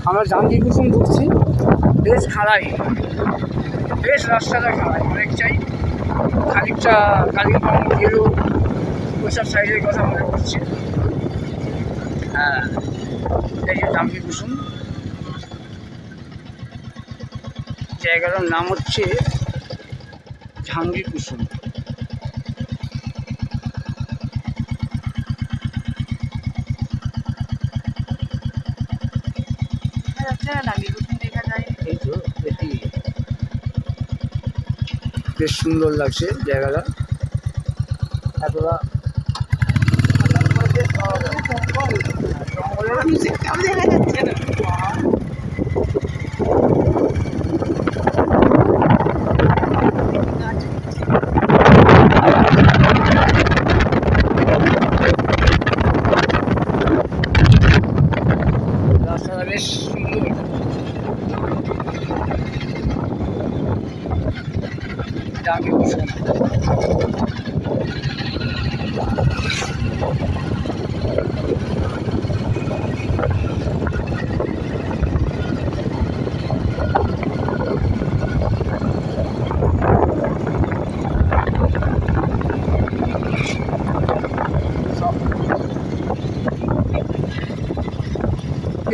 আমরা জাঙ্গি কুসুম ঢুকছি, বেশ খাড়াই, বেশ রাস্তাটা খাড়াই অনেকটাই, খানিকটা কালিম্পং গেলেও ওইসব সাইডের কথা মনে করছে। হ্যাঁ, এই যে জাঙ্গি কুসুম, জায়গাটার নাম হচ্ছে ঝাঙ্গি কুসুম। এই তো বেশ সুন্দর লাগছে জায়গাটা, এতটা রাস্তাটা বেশ সুন্দর। জাঙ্গি কুসুম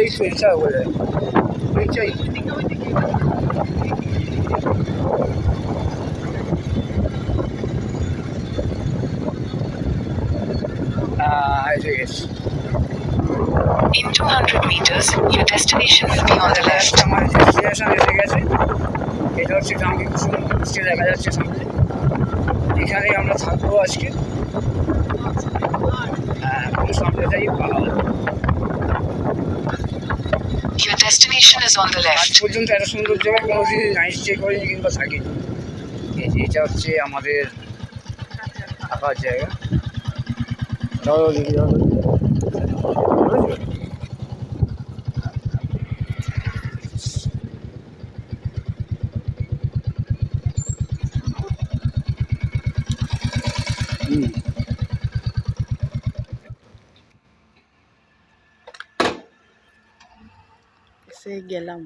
এই সরিষা বলে সরিষাই। এসে গেছি। In 200 meters, your destination will be on the left. আমার ডেস্টিনেশন এসে গেছে, এটা হচ্ছে জাঙ্গি কুসুম, সে দেখা যাচ্ছে সামনে, এখানেই আমরা থাকবো আজকে। কোনো সামনে যাই পাহাড়। Your destination is on the আজ left. পর্যন্ত এত সুন্দর জায়গায় কোনো দিন নাইট স্টে করিনি কিংবা থাকিনি। এটা হচ্ছে আমাদের থাকার জায়গা। চলো দেখি সে গেলাম।